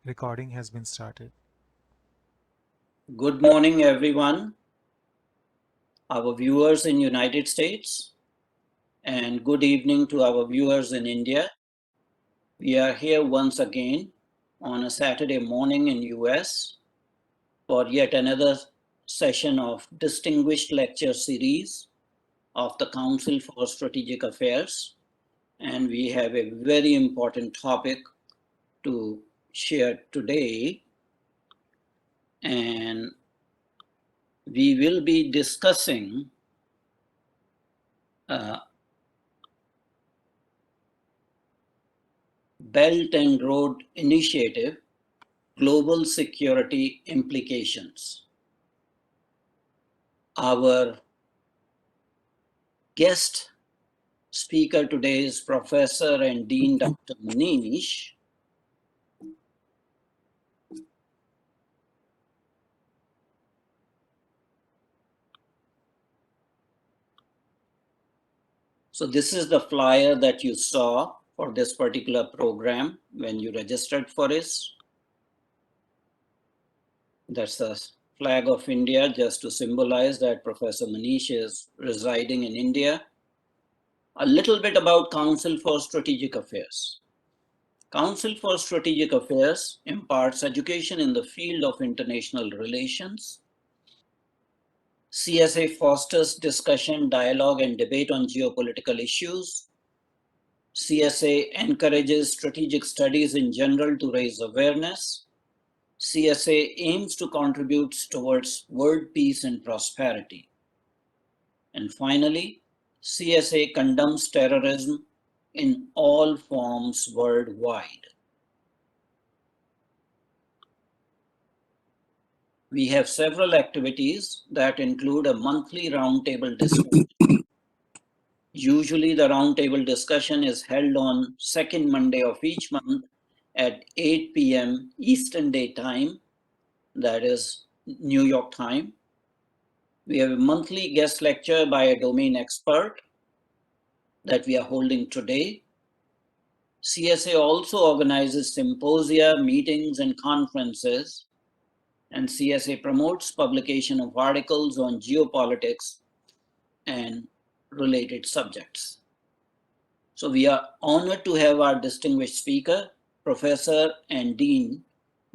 Recording has been started. Good morning, everyone, our viewers in United States, and good evening to our viewers in India. We are here once again on a Saturday morning in US for yet another session of distinguished lecture series of the Council for Strategic Affairs. And we have a very important topic to share today. And we will be discussing Belt and Road Initiative Global Security Implications. Our guest speaker today is Professor and Dean Dr. Manish. So this is the flyer that you saw for this particular program when you registered for it. That's the flag of India, just to symbolize that Professor Manish is residing in India. A little bit about Council for Strategic Affairs. Council for Strategic Affairs imparts education in the field of international relations. CSA fosters discussion, dialogue, and debate on geopolitical issues. CSA encourages strategic studies in general to raise awareness. CSA aims to contribute towards world peace and prosperity. And finally, CSA condemns terrorism in all forms worldwide. We have several activities that include a monthly roundtable discussion. Usually the roundtable discussion is held on second Monday of each month at 8 p.m. Eastern Day Time, that is New York time. We have a monthly guest lecture by a domain expert that we are holding today. CSA also organizes symposia, meetings, and conferences, and CSA promotes publication of articles on geopolitics and related subjects. So we are honored to have our distinguished speaker, Professor and Dean,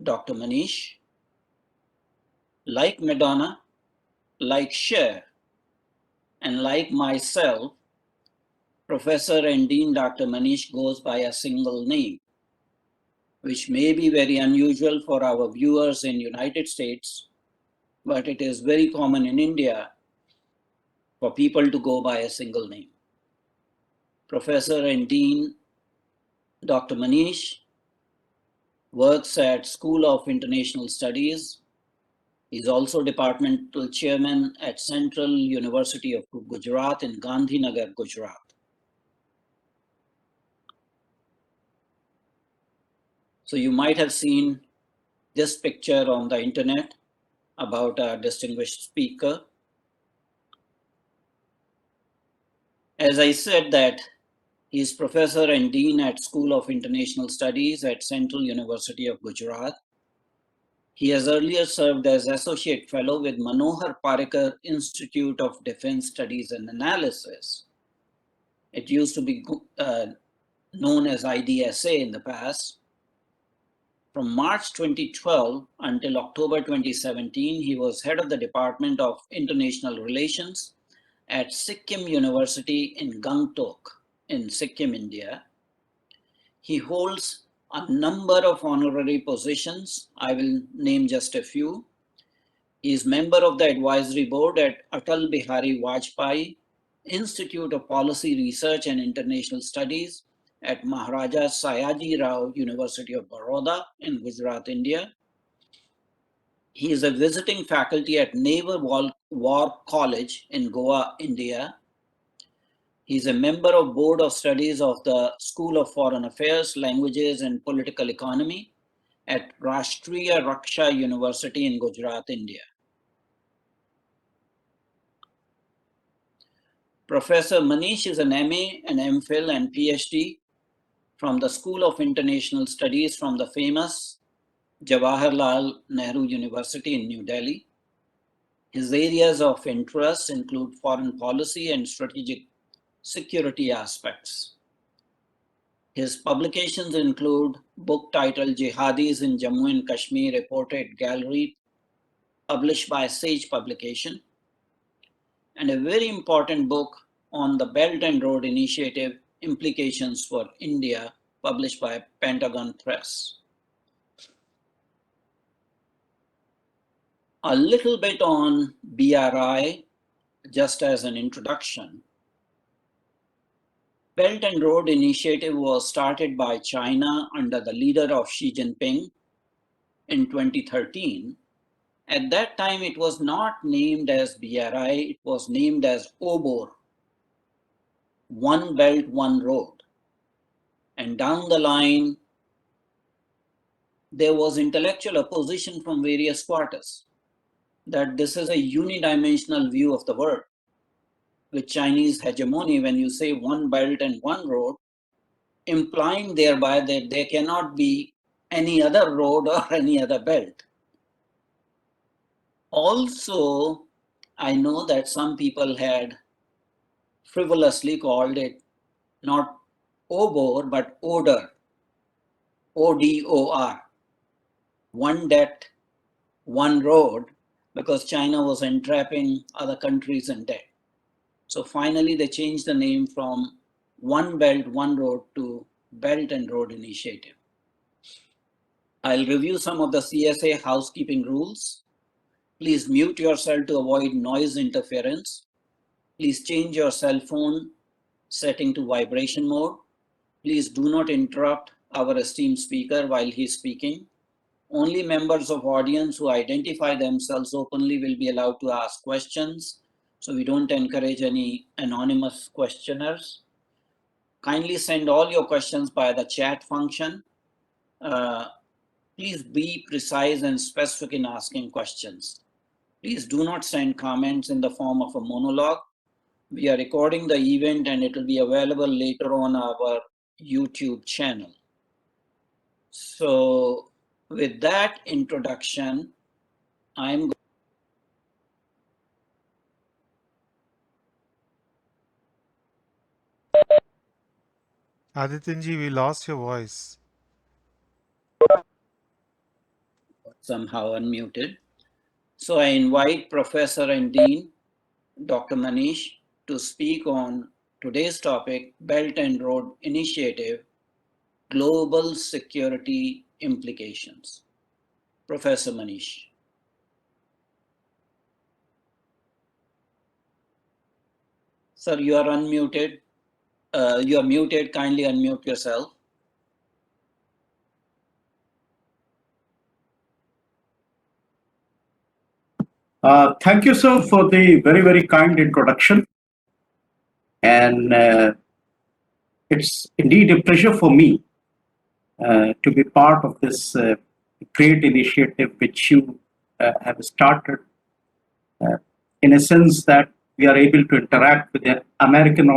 Dr. Manish. Like Madonna, like Cher, and like myself, Professor and Dean Dr. Manish goes by a single name, which may be very unusual for our viewers in United States, but it is very common in India for people to go by a single name. Professor and Dean Dr. Manish works at School of International Studies. He's also departmental chairman at Central University of Gujarat in Gandhinagar, Gujarat. So you might have seen this picture on the internet about our distinguished speaker. As I said that he is professor and dean at School of International Studies at Central University of Gujarat. He has earlier served as associate fellow with Manohar Parrikar Institute of Defense Studies and Analysis. It used to be known as IDSA in the past. From March 2012 until October 2017, he was head of the Department of International Relations at Sikkim University in Gangtok in Sikkim, India. He holds a number of honorary positions. I will name just a few. He is member of the advisory board at Atal Bihari Vajpayee Institute of Policy Research and International Studies at Maharaja Sayaji Rao University of Baroda in Gujarat, India. He is a visiting faculty at Naval War College in Goa, India. He is a member of Board of Studies of the School of Foreign Affairs, Languages and Political Economy at Rashtriya Raksha University in Gujarat, India. Professor Manish is an MA, an MPhil and PhD from the School of International Studies from the famous Jawaharlal Nehru University in New Delhi. His areas of interest include foreign policy and strategic security aspects. His publications include book titled Jihadis in Jammu and Kashmir, a portrait gallery, published by Sage Publication, and a very important book on the Belt and Road Initiative Implications for India, published by Pentagon Press. A little bit on BRI, just as an introduction. Belt and Road Initiative was started by China under the leader of Xi Jinping in 2013. At that time, it was not named as BRI, it was named as OBOR, One Belt, One Road. And down the line, there was intellectual opposition from various quarters that this is a unidimensional view of the world. With Chinese hegemony, when you say one belt and one road, implying thereby that there cannot be any other road or any other belt. Also, I know that some people had frivolously called it not OBOR, but ODOR, ODOR, one debt, one road, because China was entrapping other countries in debt. So finally, they changed the name from One Belt, One Road to Belt and Road Initiative. I'll review some of the CSA housekeeping rules. Please mute yourself to avoid noise interference. Please change your cell phone setting to vibration mode. Please do not interrupt our esteemed speaker while he is speaking. Only members of audience who identify themselves openly will be allowed to ask questions. So we don't encourage any anonymous questioners. Kindly send all your questions by the chat function. Please be precise and specific in asking questions. Please do not send comments in the form of a monologue. We are recording the event and it will be available later on our YouTube channel. So with that introduction, I'm Adityanji, we lost your voice. somehow unmuted. So I invite Professor and Dean, Dr. Manish, to speak on today's topic, Belt and Road Initiative, Global Security Implications. Professor Manish. Sir, you are unmuted. You are muted. Kindly unmute yourself. Thank you, sir, for the very, very kind introduction. And it's indeed a pleasure for me to be part of this great initiative which you have started, uh, in a sense that we are able to interact with the American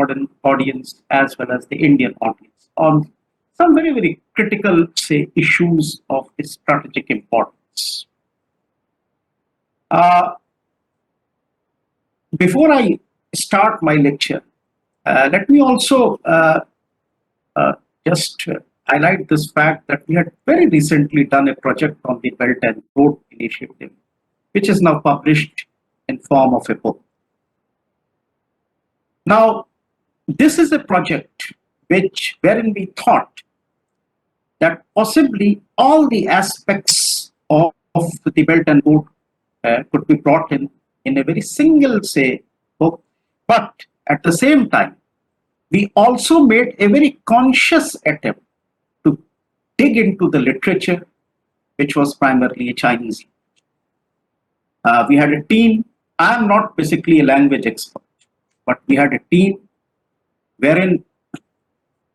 audience as well as the Indian audience on some very, very critical, say, issues of strategic importance. Uh, Before I start my lecture, let me also uh, just highlight this fact that we had very recently done a project on the Belt and Road Initiative, which is now published in form of a book. Now, this is a project wherein we thought that possibly all the aspects of the Belt and Road could be brought in a very single, say, book, but at the same time, we also made a very conscious attempt to dig into the literature, which was primarily a Chinese. We had a team. I am not basically a language expert, but we had a team wherein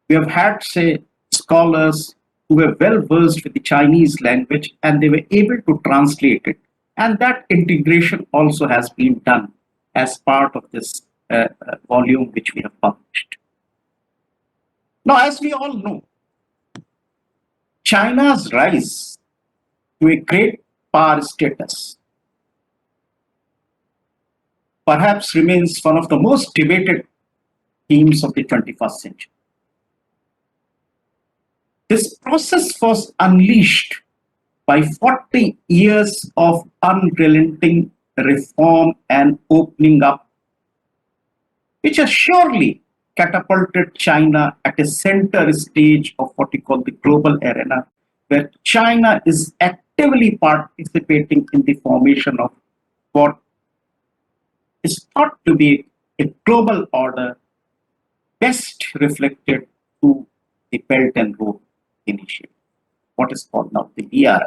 we have had, say, scholars who were well versed with the Chinese language and they were able to translate it. And that integration also has been done as part of this volume which we have published. Now, as we all know, China's rise to a great power status perhaps remains one of the most debated themes of the 21st century. This process was unleashed by 40 years of unrelenting reform and opening up, which has surely catapulted China at a center stage of what we call the global arena, where China is actively participating in the formation of what is thought to be a global order best reflected through the Belt and Road Initiative, what is called now the BRI.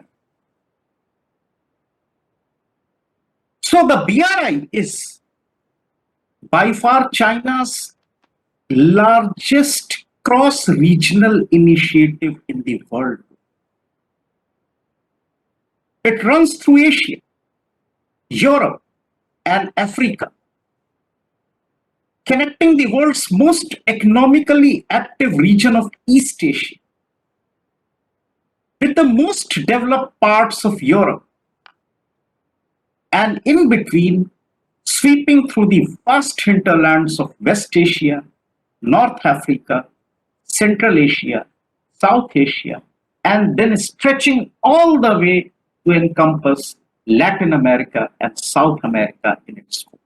So the BRI is by far China's largest cross-regional initiative in the world. It runs through Asia, Europe, and Africa, connecting the world's most economically active region of East Asia with the most developed parts of Europe, and in between, sweeping through the vast hinterlands of West Asia, North Africa, Central Asia, South Asia, and then stretching all the way to encompass Latin America and South America in its scope.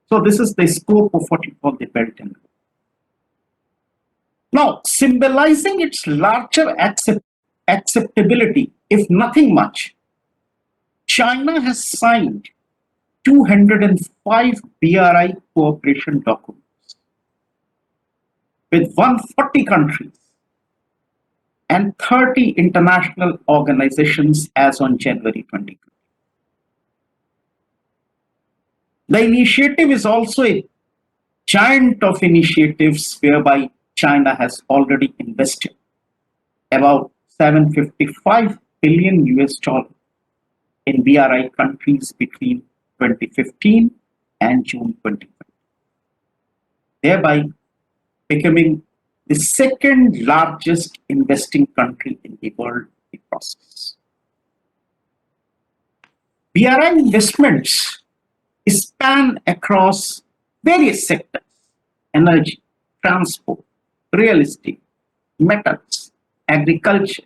So this is the scope of what you call the Belt and Road. Now, symbolizing its larger acceptability, if nothing much, China has signed 205 BRI cooperation documents with 140 countries and 30 international organizations as on January 2020. The initiative is also a giant of initiatives whereby China has already invested about 755 billion US dollars in BRI countries between 2015 and June 2020, thereby becoming the second largest investing country in the world in the process. BRI investments span across various sectors: energy, transport, real estate, metals, agriculture,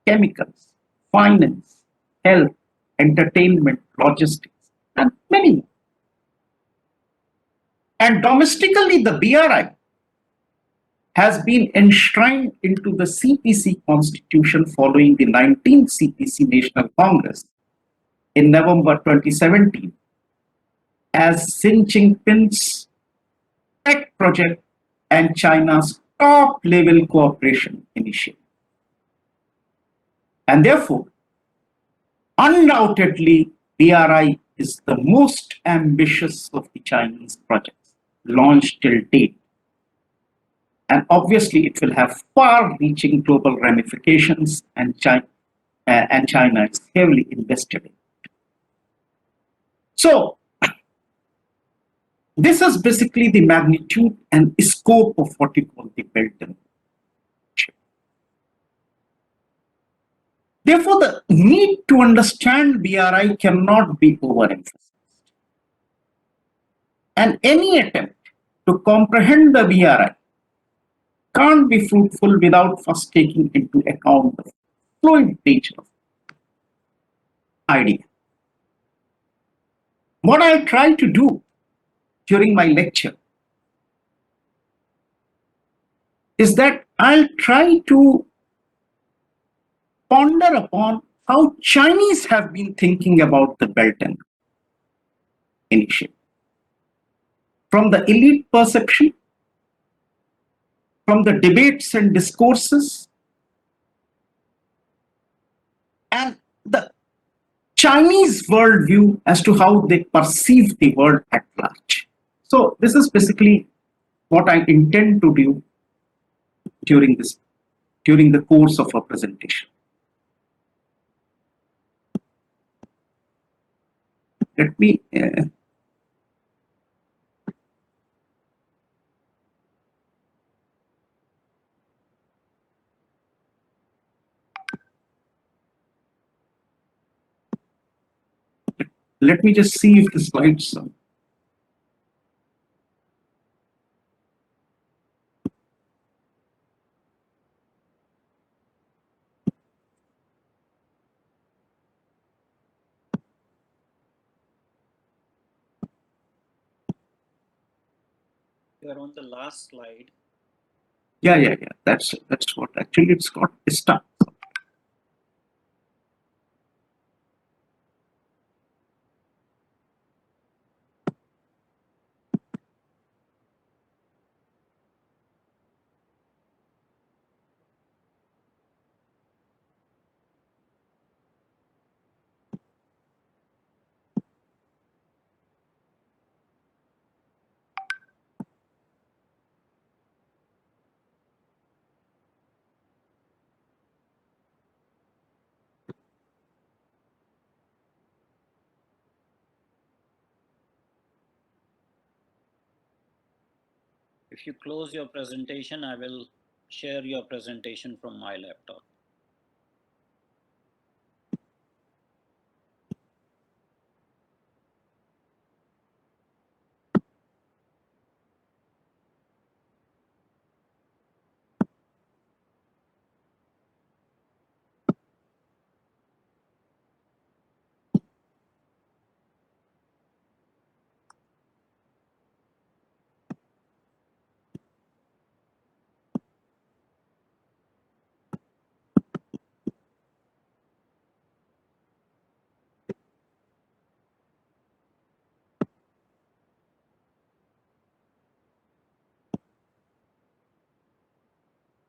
chemicals, finance, health, entertainment, logistics, and many more. And domestically, the BRI has been enshrined into the CPC Constitution following the 19th CPC National Congress in November 2017 as Xi Jinping's pet project and China's top-level cooperation initiative. And therefore, undoubtedly, BRI is the most ambitious of the Chinese projects launched till date. And obviously, it will have far-reaching global ramifications, and China is heavily invested in it. So, this is basically the magnitude and scope of what you call the Belt and Road. Therefore, the need to understand BRI cannot be overemphasized. And any attempt to comprehend the BRI can't be fruitful without first taking into account the fluid nature of the idea. What I'll try to do during my lecture is that I'll try to ponder upon how Chinese have been thinking about the Belt and Road Initiative. From the elite perception, from the debates and discourses, and the Chinese worldview as to how they perceive the world at large. So this is basically what I intend to do during the course of our presentation. Let me let me just see if the slides. You are on the last slide. Yeah. That's what actually it's got stuck. If you close your presentation, I will share your presentation from my laptop.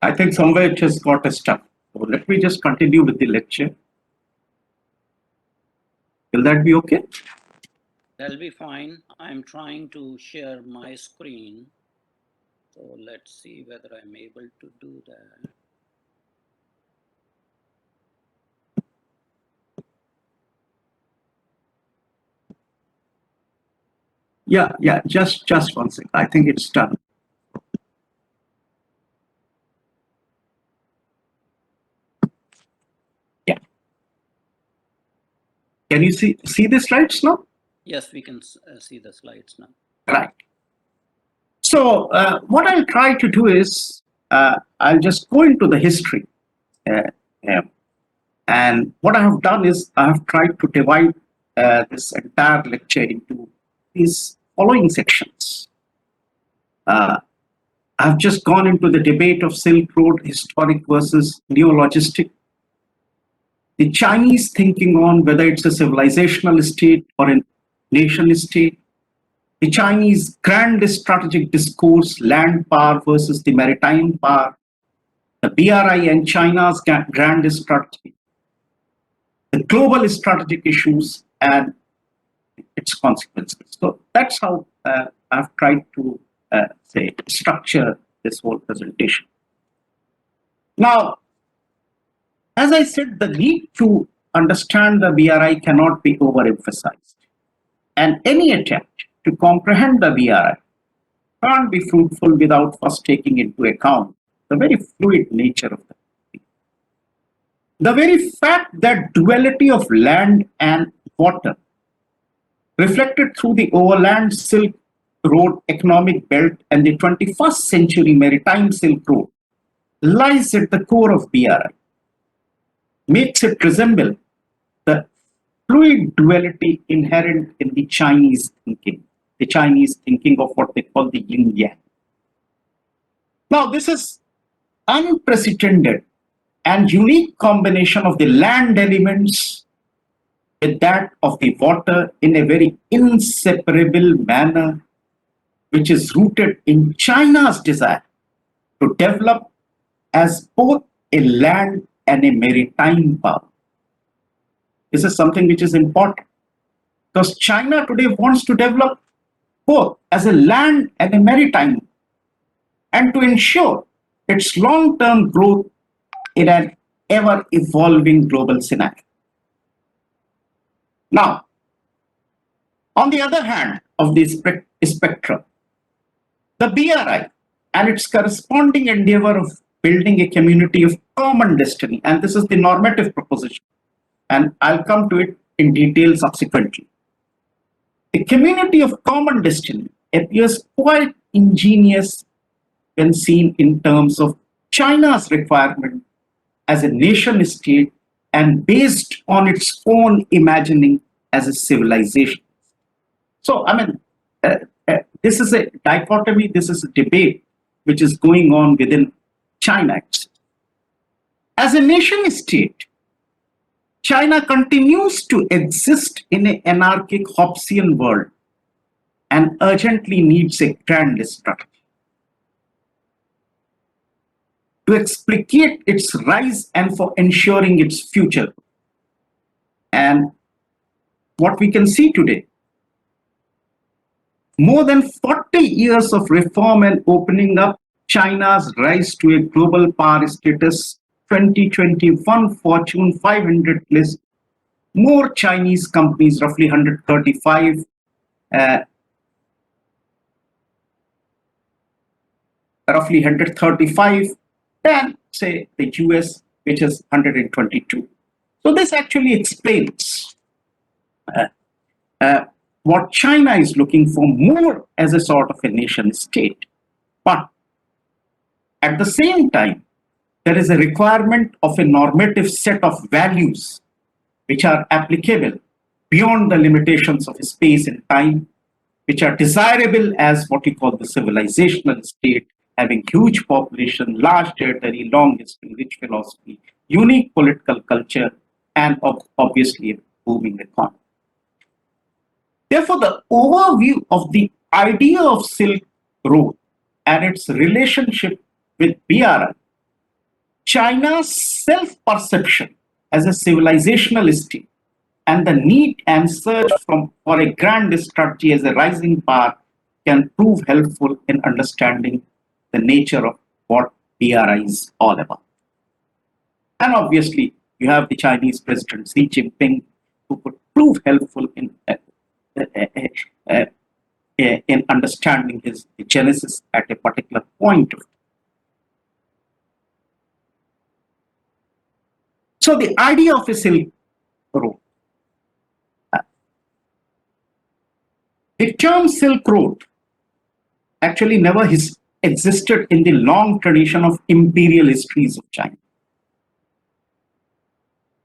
I think somewhere it just got stuck. So let me just continue with the lecture. Will that be okay? That'll be fine. I'm trying to share my screen. So let's see whether I'm able to do that. Yeah. Just one second. I think it's done. Yeah. Can you see the slides now? Yes, we can see the slides now. Right. So what I'll try to do is I'll just go into the history. Uh, uh, and what I have done is I have tried to divide this entire lecture into these following sections. I've just gone into the debate of Silk Road, historic versus neo-logistic, the Chinese thinking on whether it's a civilizational state or a nation state, the Chinese grand strategic discourse, land power versus the maritime power, the BRI and China's grand strategy, the global strategic issues and its consequences. So that's how I've tried to say structure this whole presentation. Now, as I said, the need to understand the BRI cannot be overemphasized, and any attempt to comprehend the BRI can't be fruitful without first taking into account the very fluid nature of the. The very fact that duality of land and water, reflected through the overland Silk Road economic belt and the 21st century maritime Silk Road, lies at the core of BRI, makes it resemble the fluid duality inherent in the Chinese thinking of what they call the yin yang. Now, this is unprecedented and unique combination of the land elements with that of the water in a very inseparable manner, which is rooted in China's desire to develop as both a land and a maritime power. This is something which is important because China today wants to develop both as a land and a maritime, and to ensure its long-term growth in an ever-evolving global scenario. Now, on the other hand of the spectrum, the BRI and its corresponding endeavor of building a community of common destiny, and this is the normative proposition, and I'll come to it in detail subsequently. The community of common destiny appears quite ingenious when seen in terms of China's requirement as a nation state and based on its own imagining as a civilization. So, I mean, uh, this is a dichotomy, this is a debate which is going on within China. As a nation state, China continues to exist in an anarchic Hobbesian world and urgently needs a grand strategy to explicate its rise and for ensuring its future. And what we can see today, more than 40 years of reform and opening up, China's rise to a global power status, 2021 Fortune 500 list, more Chinese companies, roughly 135, than, say, the US, which is 122. So this actually explains uh, what China is looking for more as a sort of a nation state. But at the same time, there is a requirement of a normative set of values which are applicable beyond the limitations of space and time, which are desirable as what we call the civilizational state, having huge population, large territory, long history, rich philosophy, unique political culture, and obviously a booming economy. Therefore, the overview of the idea of Silk Road and its relationship with BRI, China's self-perception as a civilizational state, and the need and search for a grand strategy as a rising power can prove helpful in understanding the nature of what BRI is all about. And obviously, you have the Chinese President Xi Jinping, who could prove helpful in understanding his genesis at a particular point. So the idea of a Silk Road. The term Silk Road actually never existed in the long tradition of imperial histories of China.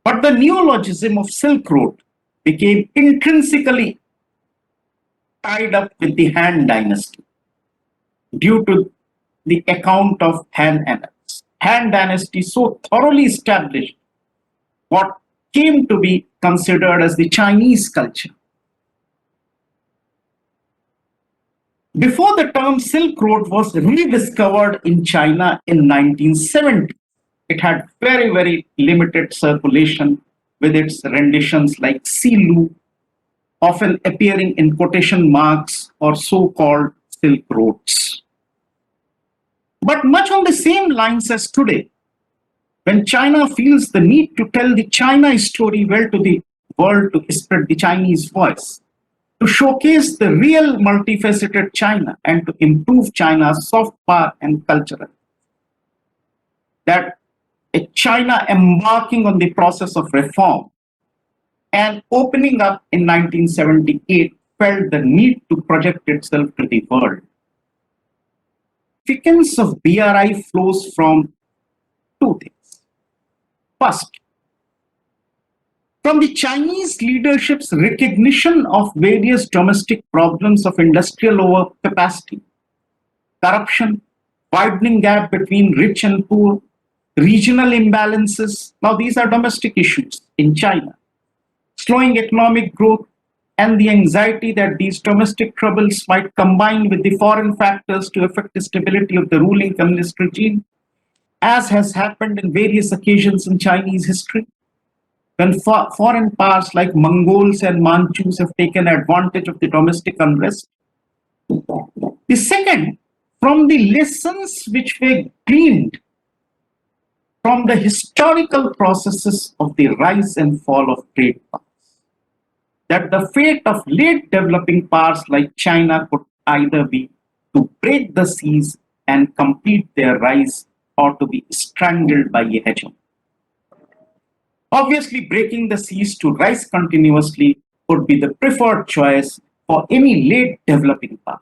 But the neologism of Silk Road became intrinsically tied up with the Han Dynasty due to the account of Han annals. Han Dynasty so thoroughly established what came to be considered as the Chinese culture. Before the term Silk Road was rediscovered in China in 1970, it had very, very limited circulation with its renditions like Silu, often appearing in quotation marks or so-called Silk Roads. But much on the same lines as today, when China feels the need to tell the China story well to the world to spread the Chinese voice, to showcase the real multifaceted China and to improve China's soft power and culture, that a China embarking on the process of reform and opening up in 1978 felt the need to project itself to the world. Significance of BRI flows from two things. First, from the Chinese leadership's recognition of various domestic problems of industrial overcapacity, corruption, widening gap between rich and poor, regional imbalances. Now, these are domestic issues in China. Slowing economic growth and the anxiety that these domestic troubles might combine with the foreign factors to affect the stability of the ruling communist regime, as has happened in various occasions in Chinese history, when foreign powers like Mongols and Manchus have taken advantage of the domestic unrest. The second, from the lessons which were gleaned from the historical processes of the rise and fall of great powers, that the fate of late developing powers like China could either be to break the seas and complete their rise or to be strangled by a hegemon. Obviously, breaking the seas to rise continuously would be the preferred choice, for any late developing power.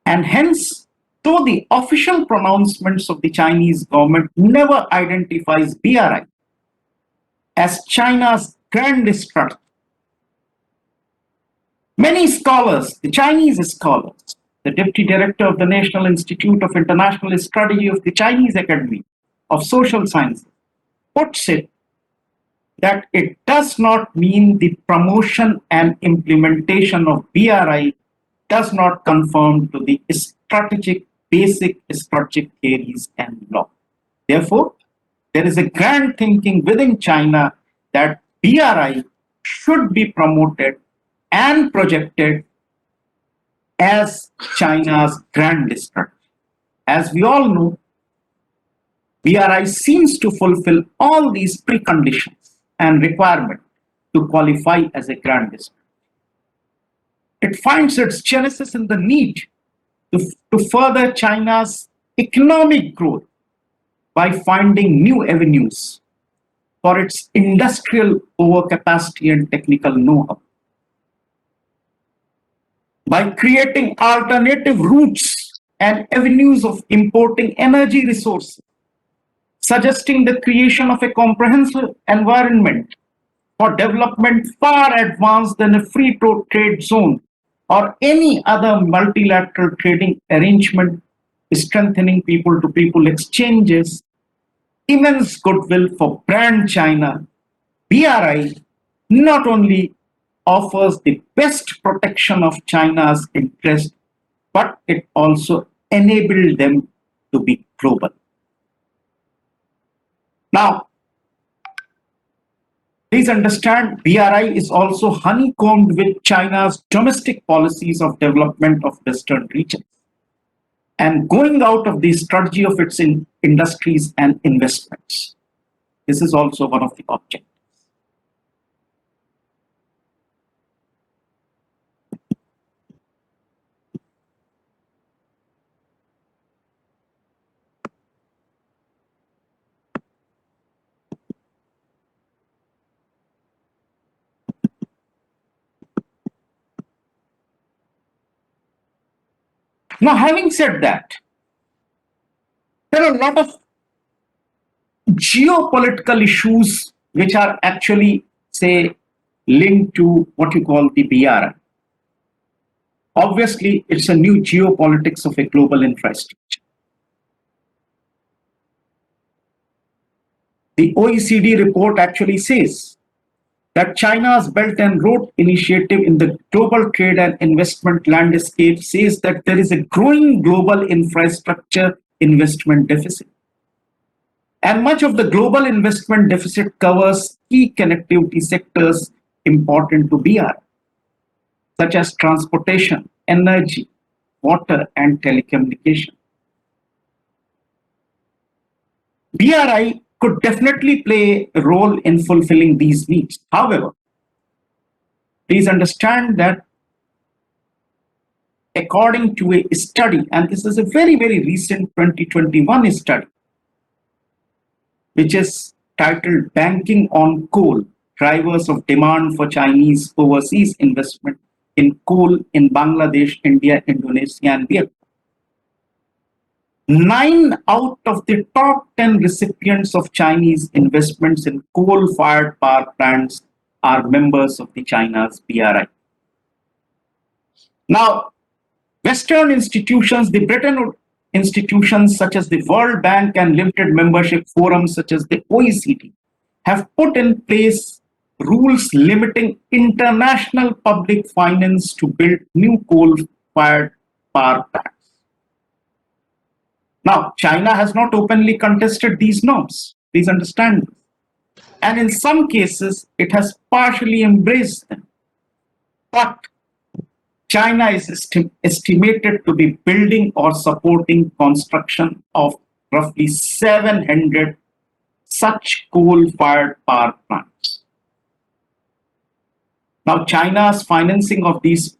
And hence, though the official pronouncements of the Chinese government never identifies BRI as China's grand strategy, many scholars, the Chinese scholars, the deputy director of the National Institute of International Strategy of the Chinese Academy of Social Sciences, puts it that it does not mean the promotion and implementation of BRI does not conform to the basic strategic theories and law. Therefore, there is a grand thinking within China that BRI should be promoted and projected as China's grand strategy. As we all know, BRI seems to fulfill all these preconditions and requirements to qualify as a grand strategy. It finds its genesis in the need to further China's economic growth by finding new avenues for its industrial overcapacity and technical know-how, by creating alternative routes and avenues of importing energy resources, suggesting the creation of a comprehensive environment for development far advanced than a free trade zone or any other multilateral trading arrangement, strengthening people-to-people exchanges, immense goodwill for brand China. BRI not only offers the best protection of China's interest, but it also enabled them to be global. Now, please understand, BRI is also honeycombed with China's domestic policies of development of Western regions and going out of the strategy of its industries and investments. This is also one of the objectives. Now, having said that, there are a lot of geopolitical issues which are actually, say, linked to what you call the BRI. Obviously, it's a new geopolitics of a global infrastructure. The OECD report actually says that China's Belt and Road Initiative in the global trade and investment landscape says that there is a growing global infrastructure investment deficit. And much of the global investment deficit covers key connectivity sectors important to BRI, such as transportation, energy, water, and telecommunication. BRI could definitely play a role in fulfilling these needs. However, please understand that according to a study, and this is a very, very recent 2021 study, which is titled Banking on Coal, Drivers of Demand for Chinese Overseas Investment in Coal in Bangladesh, India, Indonesia, and Vietnam. 9 out of the top 10 recipients of Chinese investments in coal-fired power plants are members of the China's BRI. Now, Western institutions, the Bretton institutions such as the World Bank and limited membership forums such as the OECD have put in place rules limiting international public finance to build new coal-fired power plants. Now, China has not openly contested these norms. Please understand this. And in some cases, it has partially embraced them. But China is estimated to be building or supporting construction of roughly 700 such coal-fired power plants. Now, China's financing of these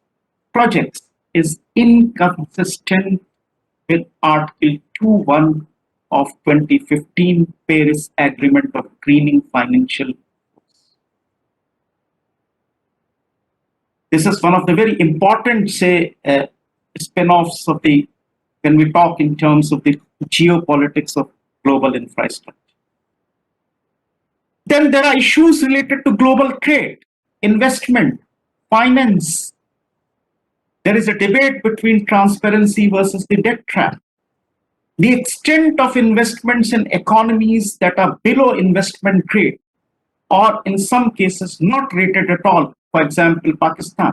projects is inconsistent with Article 2.1 of 2015 Paris Agreement of Greening Financial. This is one of the very important, say, spin-offs of the when we talk in terms of the geopolitics of global infrastructure. Then there are issues related to global trade, investment, finance. There is a debate between transparency versus the debt trap. The extent of investments in economies that are below investment grade, or in some cases not rated at all, for example, Pakistan.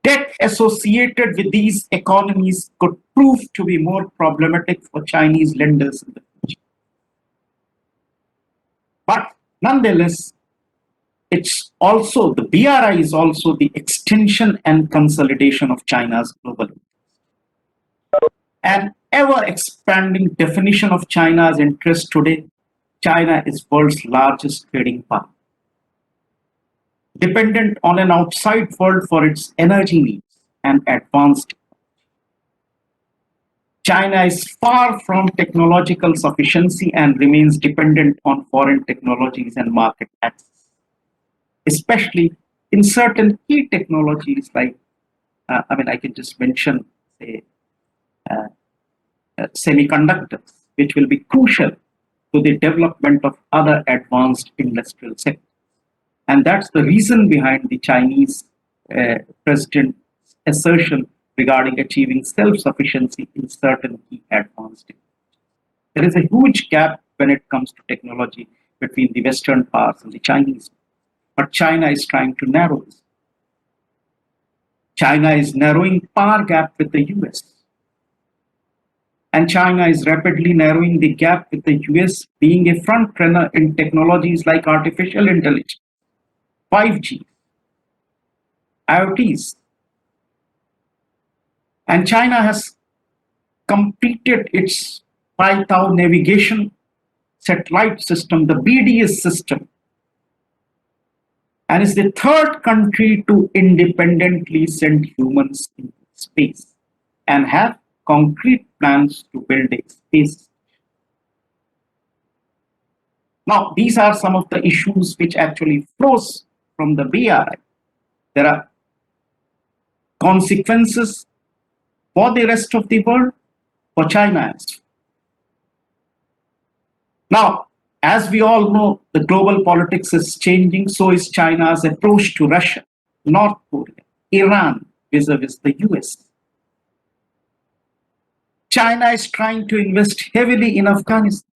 Debt associated with these economies could prove to be more problematic for Chinese lenders in the future. But nonetheless, it's also the BRI is also the extension and consolidation of China's global interest. An ever expanding definition of China's interest today, China is world's largest trading partner, dependent on an outside world for its energy needs and advanced. China is far from technological sufficiency and remains dependent on foreign technologies and market access, especially in certain key technologies like, I can just mention, say, semiconductors, which will be crucial to the development of other advanced industrial sectors. And that's the reason behind the Chinese president's assertion regarding achieving self-sufficiency in certain key advanced technologies. There is a huge gap when it comes to technology between the Western powers and the Chinese. But China is trying to narrow this. China is narrowing power gap with the US. And China is rapidly narrowing the gap with the US, being a front runner in technologies like artificial intelligence, 5G, IoTs. And China has completed its Pai-Tao navigation satellite system, the BDS system, and is the third country to independently send humans into space and have concrete plans to build a space. Now, these are some of the issues which actually flows from the BRI. There are consequences for the rest of the world, for China as well. Now, as we all know, the global politics is changing, so is China's approach to Russia, North Korea, Iran, vis-a-vis the US. China is trying to invest heavily in Afghanistan.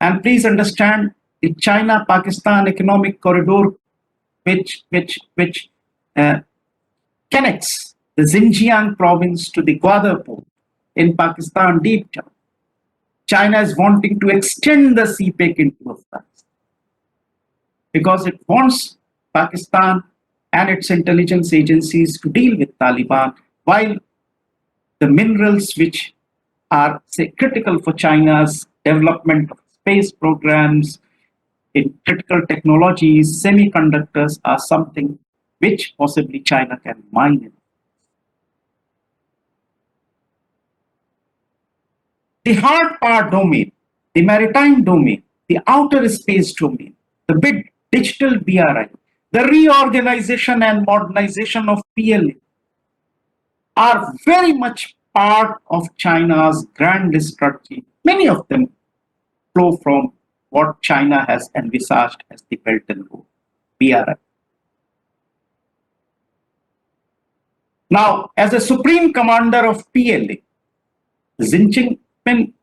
And please understand, the China-Pakistan economic corridor, which connects the Xinjiang province to the Gwadar port in Pakistan deep down. China is wanting to extend the CPEC into Afghanistan because it wants Pakistan and its intelligence agencies to deal with Taliban, while the minerals which are, say, critical for China's development of space programs, in critical technologies, semiconductors are something which possibly China can mine in. The hard power domain, the maritime domain, the outer space domain, the big digital BRI, the reorganization and modernization of PLA are very much part of China's grand strategy. Many of them flow from what China has envisaged as the Belt and Road, BRI. Now, as a supreme commander of PLA, Xi Jinping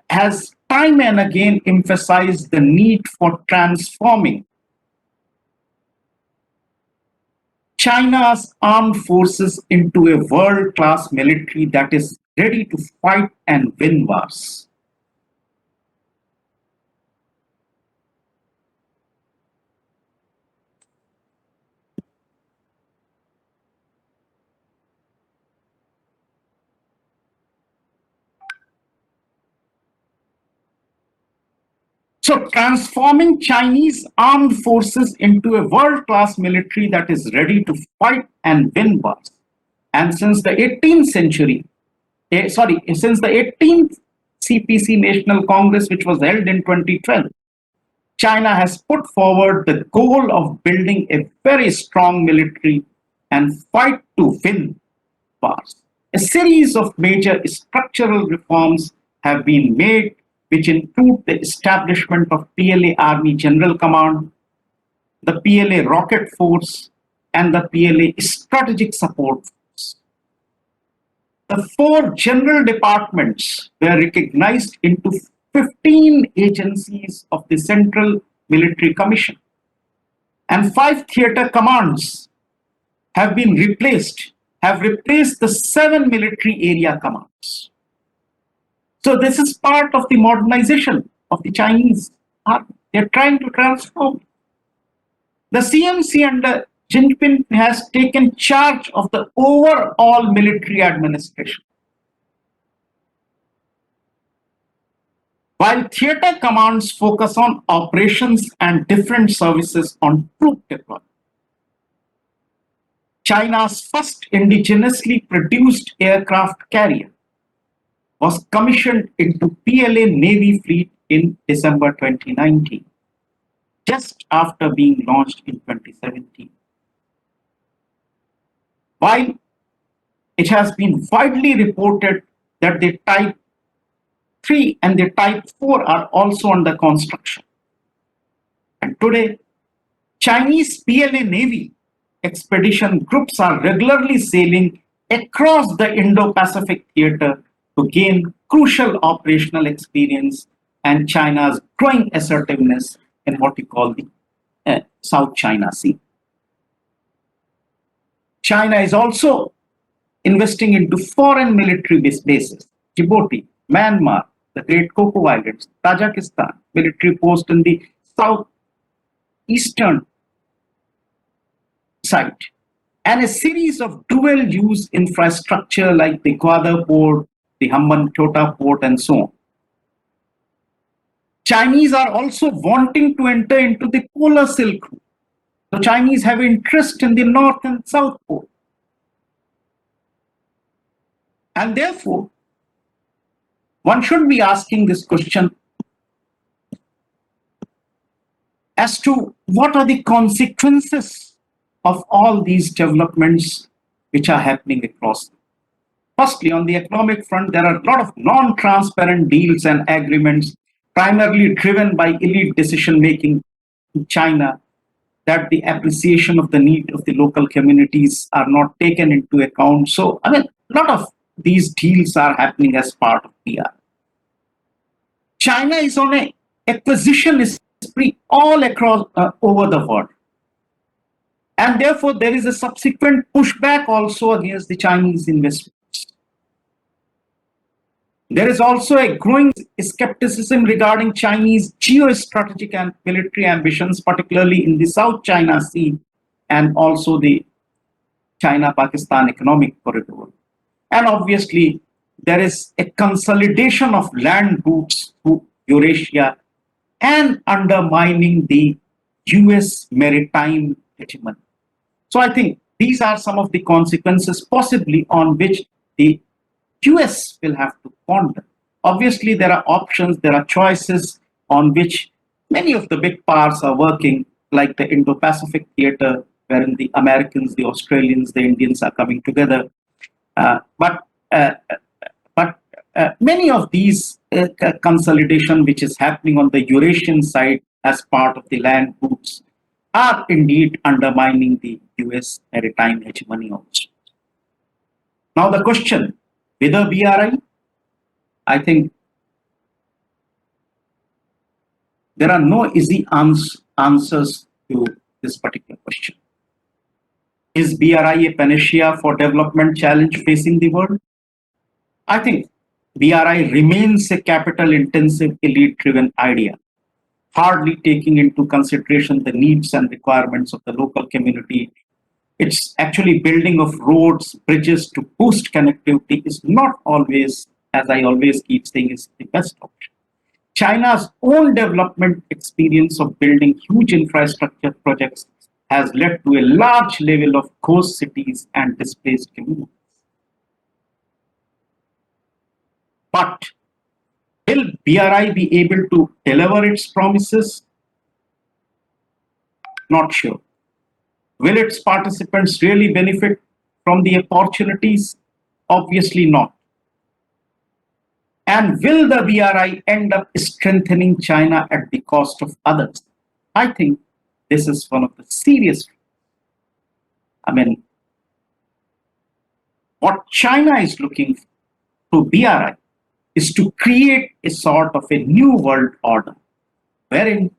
has time and again emphasized the need for transforming China's armed forces into a world-class military that is ready to fight and win wars. So transforming Chinese armed forces into a world-class military that is ready to fight and win wars. And since the 18th century, since the 18th CPC National Congress, which was held in 2012, China has put forward the goal of building a very strong military and fight to win wars. A series of major structural reforms have been made, which include the establishment of PLA Army General Command, the PLA Rocket Force, and the PLA Strategic Support Force. The four general departments were recognized into 15 agencies of the Central Military Commission, and five theater commands have been replaced, have replaced the seven military area commands. So this is part of the modernization of the Chinese army. They're trying to transform. The CMC under Jinping has taken charge of the overall military administration. While theater commands focus on operations and different services on troop deployment. China's first indigenously produced aircraft carrier was commissioned into PLA Navy fleet in December 2019, just after being launched in 2017. While it has been widely reported that the Type 3 and the Type 4 are also under construction. And today, Chinese PLA Navy expedition groups are regularly sailing across the Indo-Pacific theater to gain crucial operational experience and China's growing assertiveness in what we call the South China Sea. China is also investing into foreign military bases, Djibouti, Myanmar, the Great Cocoa Islands, Tajikistan, military post in the southeastern site, and a series of dual-use infrastructure like the Gwadar port, the Hambantota port, and so on. Chinese are also wanting to enter into the Polar Silk Route. The Chinese have interest in the North and South Pole. And therefore, one should be asking this question as to what are the consequences of all these developments which are happening across. Firstly, on the economic front, there are a lot of non-transparent deals and agreements, primarily driven by elite decision-making in China, that the appreciation of the need of the local communities are not taken into account. So, I mean, a lot of these deals are happening as part of PR. China is on a acquisition spree all across over the world. And therefore, there is a subsequent pushback also against the Chinese investments. There is also a growing skepticism regarding Chinese geostrategic and military ambitions, particularly in the South China Sea and also the China-Pakistan economic corridor. And obviously, there is a consolidation of land routes to Eurasia and undermining the US maritime hegemony. So I think these are some of the consequences possibly on which the US will have to ponder. Obviously, there are options, there are choices on which many of the big powers are working, like the Indo-Pacific theater, wherein the Americans, the Australians, the Indians are coming together. But many of these consolidation which is happening on the Eurasian side as part of the land routes are indeed undermining the US maritime hegemony also. Now the question, whether BRI, I think there are no easy answers to this particular question. Is BRI a panacea for development challenge facing the world? I think BRI remains a capital-intensive, elite-driven idea, hardly taking into consideration the needs and requirements of the local community. It's actually building of roads, bridges to boost connectivity is not always, as I always keep saying, is the best option. China's own development experience of building huge infrastructure projects has led to a large level of ghost cities and displaced communities. But will BRI be able to deliver its promises? Not sure. Will its participants really benefit from the opportunities? Obviously not. And will the BRI end up strengthening China at the cost of others? I think this is one of the serious. I mean, what China is looking to BRI is to create a sort of a new world order wherein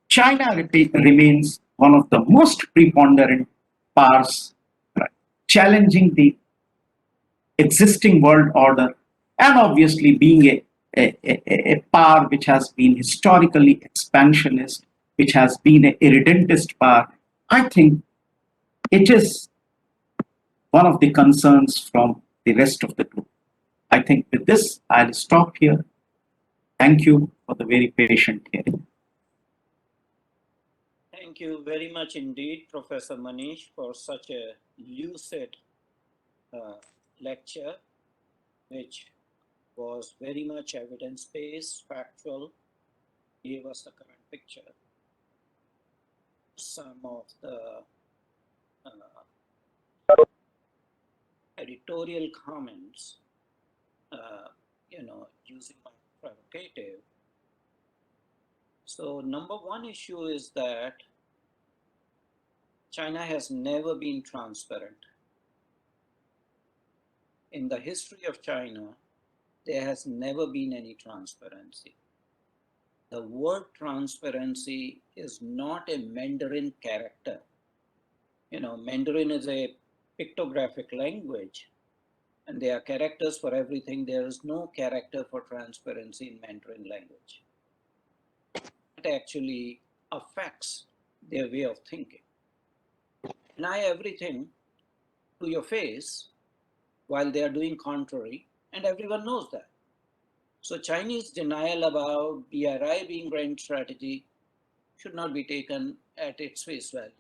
China remains one of the most preponderant powers, right, challenging the existing world order, and obviously being a power which has been historically expansionist, which has been a irredentist power. I think it is one of the concerns from the rest of the group. I think with this, I'll stop here. Thank you for the very patient hearing. Thank you very much indeed, Professor Manish, for such a lucid lecture, which was very much evidence-based, factual, gave us the current picture. Some of the editorial comments, using my provocative. So number one issue is that China has never been transparent. In the history of China, there has never been any transparency. The word transparency is not a Mandarin character. Mandarin is a pictographic language, and there are characters for everything. There is no character for transparency in Mandarin language. It actually affects their way of thinking. Deny everything to your face while they are doing contrary, and everyone knows that. So Chinese denial about BRI being grand strategy should not be taken at its face value.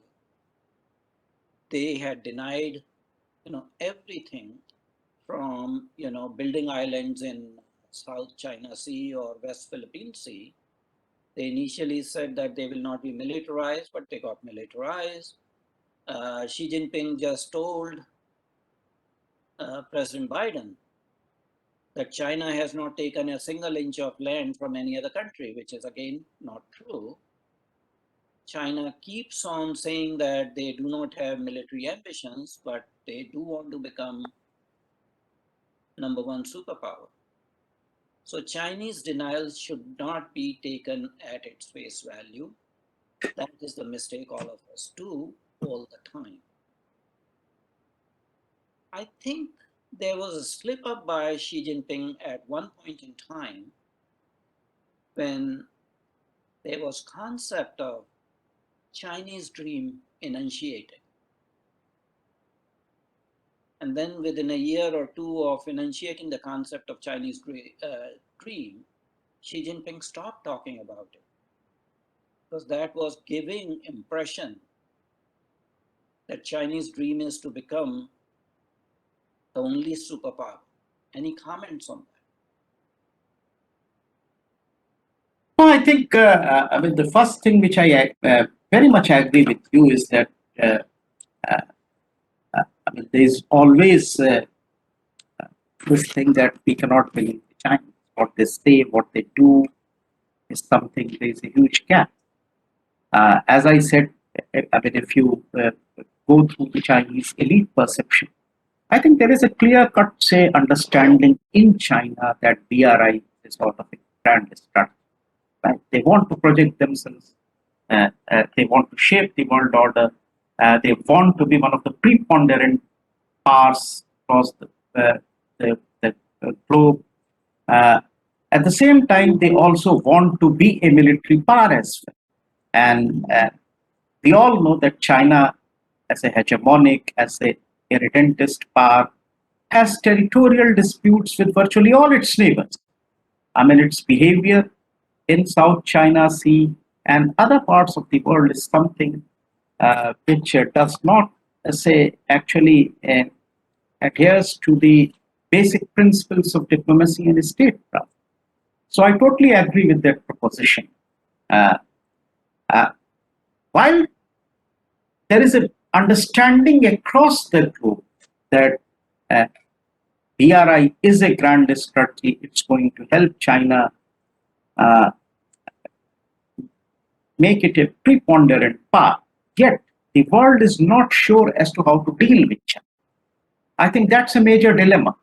They had denied, everything from, building islands in South China Sea or West Philippine Sea. They initially said that they will not be militarized, but they got militarized. Xi Jinping just told President Biden that China has not taken a single inch of land from any other country, which is again not true. China keeps on saying that they do not have military ambitions, but they do want to become number one superpower. So Chinese denial should not be taken at its face value. That is the mistake all of us do all the time. I think there was a slip up by Xi Jinping at one point in time when there was concept of Chinese dream enunciated. And then within a year or two of enunciating the concept of Chinese dream, Xi Jinping stopped talking about it, because that was giving impression that Chinese dream is to become the only superpower. Any comments on that? No, I think the first thing which I very much agree with you is that uh, uh, there is always this thing that we cannot believe the Chinese. What they say, what they do is something. There is a huge gap. As I said, if you go through the Chinese elite perception, I think there is a clear-cut, say, understanding in China that BRI is sort of a grand strategy. Right? They want to project themselves. They want to shape the world order. They want to be one of the preponderant powers across the globe. At the same time, they also want to be a military power as well. And we all know that China, as a hegemonic, as a irredentist power, has territorial disputes with virtually all its neighbors. I mean, its behavior in South China Sea and other parts of the world is something which does not, say, actually adheres to the basic principles of diplomacy and statecraft. So I totally agree with that proposition. Uh, uh, while there is an understanding across the globe that uh, BRI is a grand strategy. It's going to help China uh, make it a preponderant part. Yet, the world is not sure as to how to deal with China. I think that's a major dilemma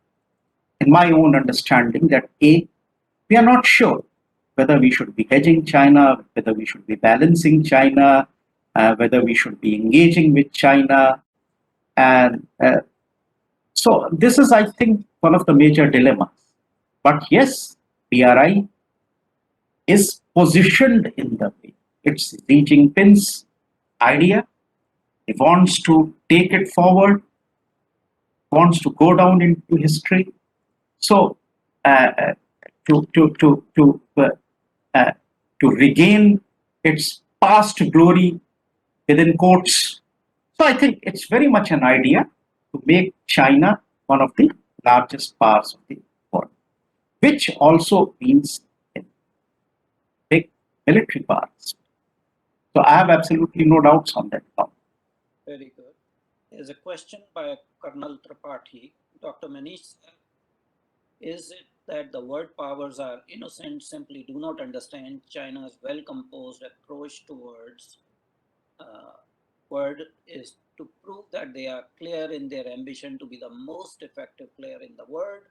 in my own understanding that A, we are not sure whether we should be hedging China, whether we should be balancing China, whether we should be engaging with China. And so this is, I think, one of the major dilemmas. But yes, BRI is positioned in the way. It's Xi Jinping's idea. He wants to take it forward, wants to go down into history. So uh, to to to to uh, uh, to regain its past glory within quotes. So I think it's very much an idea to make China one of the largest powers of the world, which also means big military powers. So I have absolutely no doubts on that now. Very good. There's a question by Colonel Tripathi. Dr. Manish, is it that the world powers are innocent, simply do not understand China's well-composed approach towards word is to prove that they are clear in their ambition to be the most effective player in the world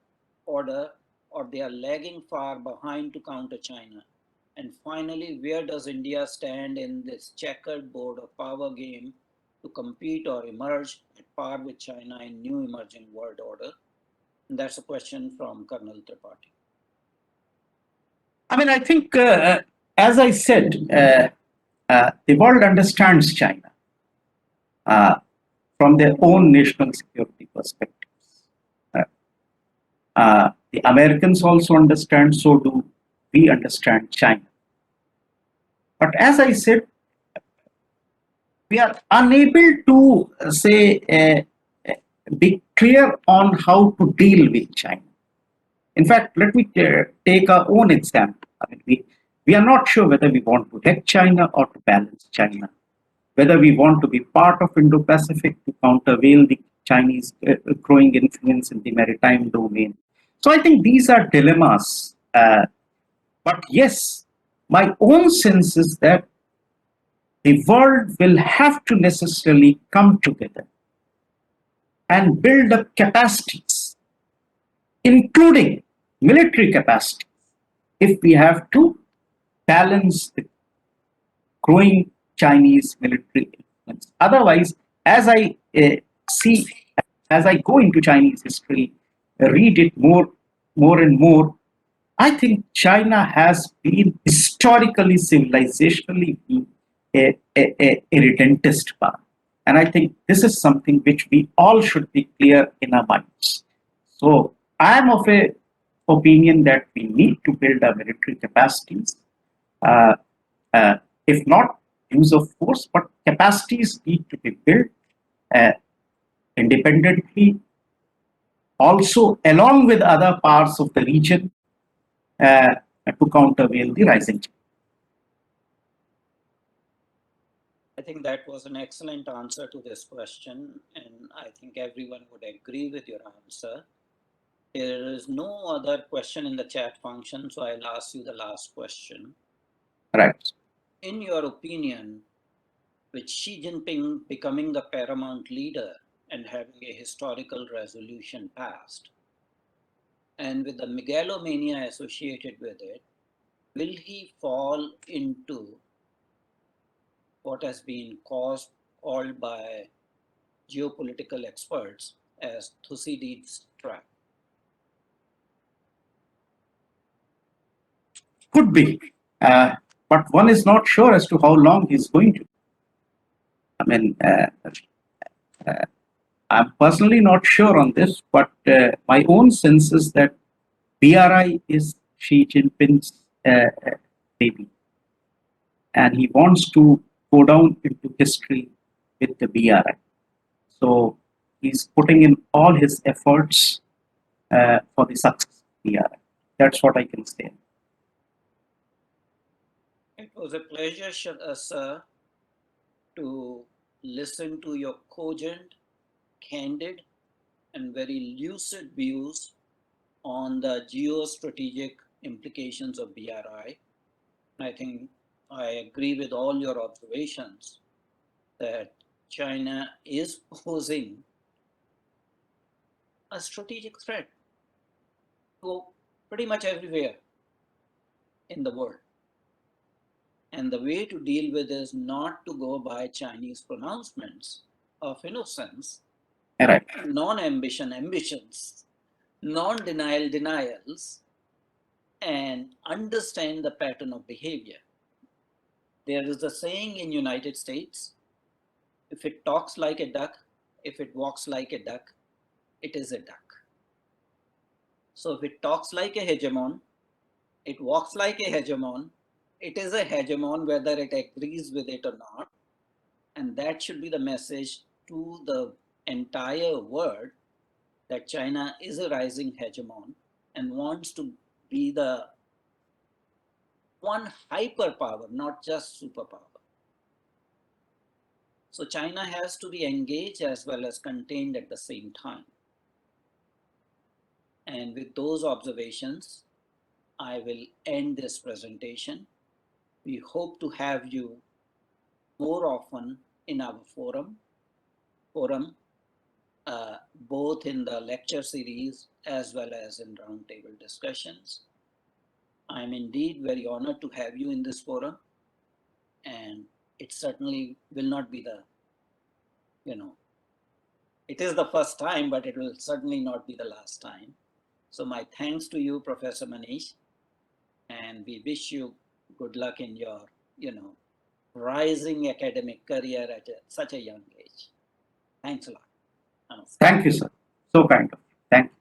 order, or they are lagging far behind to counter China? And finally, where does India stand in this checkered board of power game to compete or emerge at par with China in new emerging world order? And that's a question from Colonel Tripathi. I mean, I think, as I said, the world understands China uh, from their own national security perspectives. Uh, the Americans also understand, so do we understand China. But as I said, we are unable to be clear on how to deal with China. In fact, let me take our own example. I mean, we are not sure whether we want to head China or to balance China, whether we want to be part of Indo-Pacific to countervail the Chinese growing influence in the maritime domain. So I think these are dilemmas. But yes, my own sense is that the world will have to necessarily come together and build up capacities, including military capacities, if we have to balance the growing Chinese military influence. Otherwise, as I see, as I go into Chinese history, read it more and more, I think China has been historically, civilizationally, a redentist power. And I think this is something which we all should be clear in our minds. So I am of a opinion that we need to build our military capacities. Uh, if not use of force, but capacities need to be built uh, independently, also along with other parts of the region uh, to countervail the rising. I think that was an excellent answer to this question, and I think everyone would agree with your answer. There is no other question in the chat function, so I'll ask you the last question. Right. In your opinion, with Xi Jinping becoming the paramount leader and having a historical resolution passed, and with the megalomania associated with it, will he fall into what has been called by geopolitical experts as Thucydides' trap? Could be, but one is not sure as to how long he's going to. I mean, I'm personally not sure on this, but my own sense is that BRI is Xi Jinping's baby, and he wants to go down into history with the BRI. So he's putting in all his efforts for the success of BRI. That's what I can say. It was a pleasure, sir, to listen to your cogent, candid, and very lucid views on the geostrategic implications of BRI. I think I agree with all your observations that China is posing a strategic threat to pretty much everywhere in the world. And the way to deal with is not to go by Chinese pronouncements of innocence, Right. non-ambition ambitions, non-denial denials, and understand the pattern of behavior. There is a saying in United States, if it talks like a duck, if it walks like a duck, it is a duck. So if it talks like a hegemon, it walks like a hegemon, it is a hegemon whether it agrees with it or not. And that should be the message to the entire world, that China is a rising hegemon and wants to be the one hyperpower, not just superpower. So China has to be engaged as well as contained at the same time. And with those observations, I will end this presentation. We hope to have you more often in our forum, both in the lecture series as well as in roundtable discussions. I'm indeed very honored to have you in this forum, and it certainly will not be the, it is the first time, but it will certainly not be the last time. So my thanks to you, Professor Manish, and we wish you good luck in your, rising academic career at such a young age. Thanks a lot. Namaste. Thank you, sir. So kind of you. Thank you.